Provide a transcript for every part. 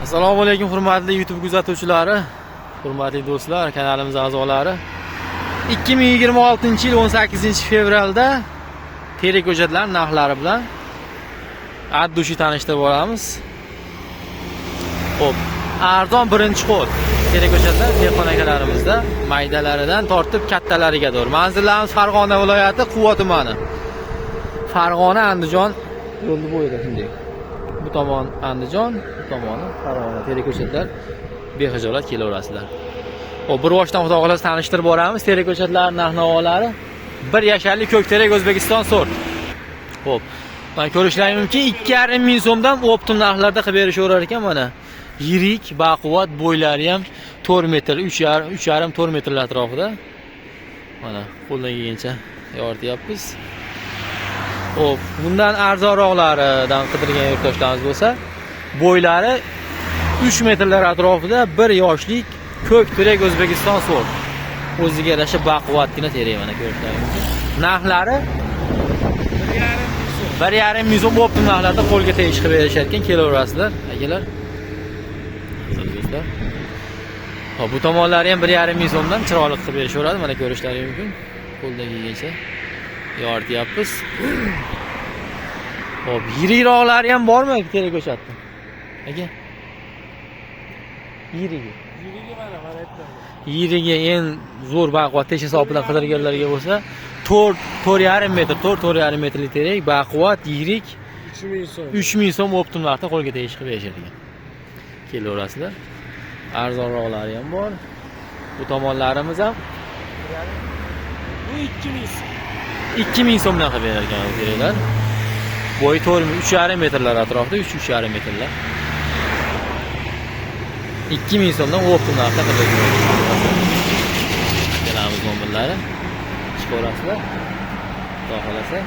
Assalomu alaykum hurmatli YouTube kuzatuvchilari, hurmatli do'stlar, kanalimiz a'zolari. 2026-yil 18-fevralda teri ko'chatlar narxlari bilan addushi tanishtirib boramiz. Xo'p, arzon birinchi qo'l teri ko'chatlar dehqon akalarimizda maydalaridan tortib kattalariga doğru. Manzillarimiz Farg'ona viloyati, Quva tumani. Farg'ona Andijon yo'lni bo'yida shunday. Bu tomon Andijon, bu tomoni Farg'ona. Teri ko'chatlar bexijolat kelaverasizlar. Xo'p, bir boshdan xudo xohlasa tanishtirib boramiz. Teri ko'chatlar narx-navolari 1 yasharli ko'k terak O'zbekiston sort. Xo'p, mana ko'rishlaringiz mumkin 2,5 ming so'mdan optim narxlarda qilib berishaverar ekan mana. Yirik, baquvvat, bo'ylari ham 4 metr, 3,5 4 metr atrofida. Mana qo'ldan kelgancha yorityapmiz. Xo'p, bundan arzonroqlaridan qidirgan yurtdoshlarimiz bo'lsa, bo'ylari 3 metrlar atrofida 1 yoshlik ko'k terak O'zbekiston sort. O'ziga yarasha baquvvatgina terak mana ko'rishlaringiz mumkin. Narxlari 1,5 ming so'm optim narxlarda qo'lga tegish qilib berishayotgan kelaverasizlar, akalar. Xo'p, bu tomonlari ham 1,5 ming so'mdan chiroyli qilib berishaveradi, mana ko'rishlaringiz mumkin. Qo'ldan kelgancha yorityapmiz. Xo'p, yirikroqlari ham bormi terak ko'chatda? Aka. Yirigi mana aytdim. Yirigi en zo'r baquvvat tesh hisobidan qidirganlarga bo'lsa 4,5 metr, 4,5 metrlik terak, baquvvat, yirik 3 ming so'm optim narxda qo'lga tegish qilib berishadigan. Kelaverasizlar. Arzonroqlari ham bor. Bu tomonlarimiz ham bu 2 ming so'm. 2 ming so'mdan qilib berar ekan teraklar. Bo'yi 3,5 metrlar atrofida, 3,5 metrlar. 2 ming so'mdan optim narxda qilib berar. Kelamiz mo'minlari. Chiqarasizlar. Xudo xolasa.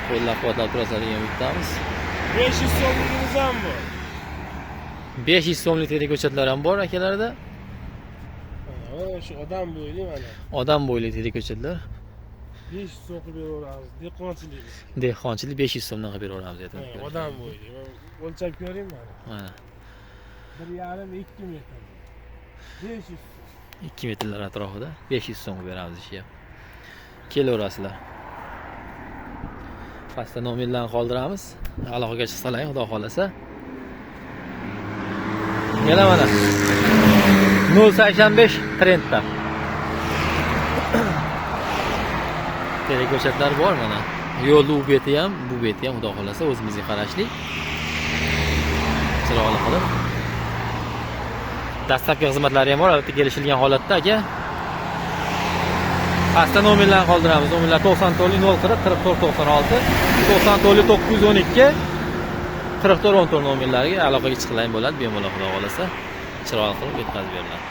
Qo'llab-quvvatlab turasizlar degan umidamiz. 500 so'mligimiz ham bor. 500 so'mlik terak ko'chatlar ham bor akalarda. Mana shu odam bo'yli mana. Odam bo'yli terak ko'chatlar. 500 so'm qilib beraveramiz. Dehqonchilik. Dehqonchilik 500 so'mdan qilib beraveramiz dedim. Odam bo'yli. O'lchab ko'ring mana. Mana 1,5-2 metr. 500 2 metrlar atrofida 500 so'm qilib beramiz ishga. Kelaverasizlar. Pastda nomerlarni qoldiramiz. Aloqaga chiqsalar, xudo xolasa. Yana mana 085 trendda. Terak ko'chatlar bor mana. Yo'lni u beti ham, bu beti ham xudo xolasa o'zimizga qarashli. Chiroyli qilib. Dastlabki xizmatlari ham bor, albatta kelishilgan holatda aka. Pastda nomerlarni qoldiramiz. Nomerlar 94 040 44 96, 94 912 44 14 nomerlariga aloqaga chiqilgan bo'ladi, bemalol xudo xolasa. Chiroyli qilib yetkazib beriladi.